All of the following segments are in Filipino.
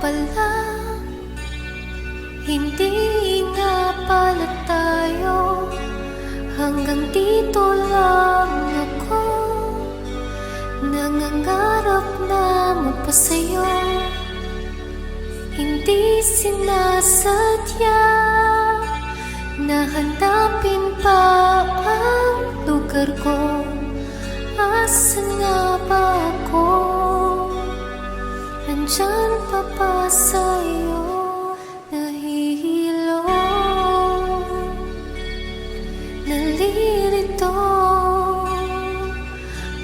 pala, hindi nga pala tayo. Hanggang dito lang ako, nangangarap na magpasayo. Hindi sinasadya na hanapin pa ang lugar ko. Asan nga ba ako? Andyan pa ba sa'yo? Nahihilo, nalilito.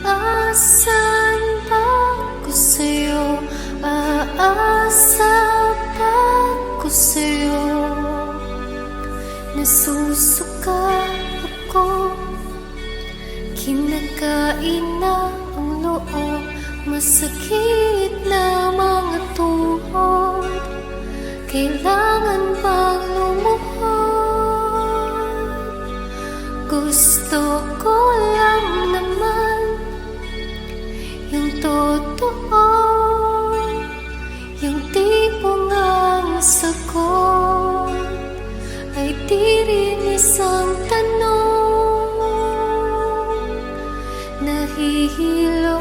Asan ba ako sa'yo? Aasa ba ako sa'yo? Nasusuka ako, kinakain na ang loob, masakit na mga tuhod. Kailangan bang lumuhod? Gusto ko lang naman yung totoo, yung tipong ang sagot ay di rin isang tanong. Nahihilo,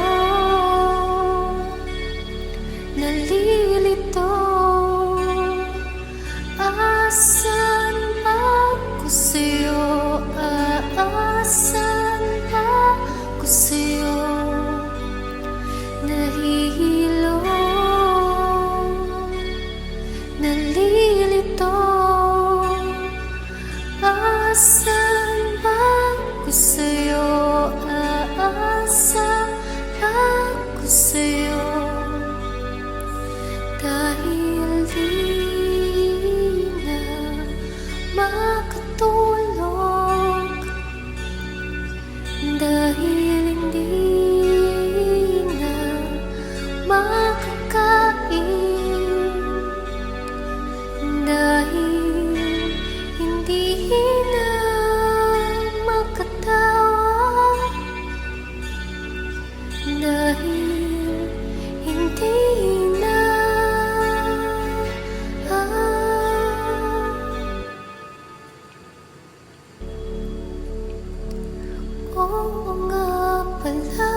nalilito. Asan ba ako sa'yo? Asan ba ako sa'yo? Nahihilo, nalilito. Asan ba ako sa'yo? Aasa ba ako sa'yo? Dahil di na makatulog, dahil hindi na makakain, dahil hindi na makatawa, dahil hindi na oo nga pala,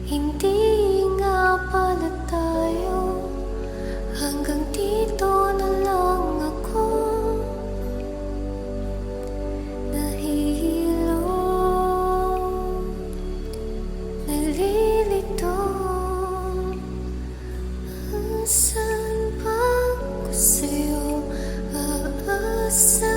hindi nga pala tayo. Hanggang dito na lang ako, nahihilo, nalilito. Asan ba ako sa'yo? Aasa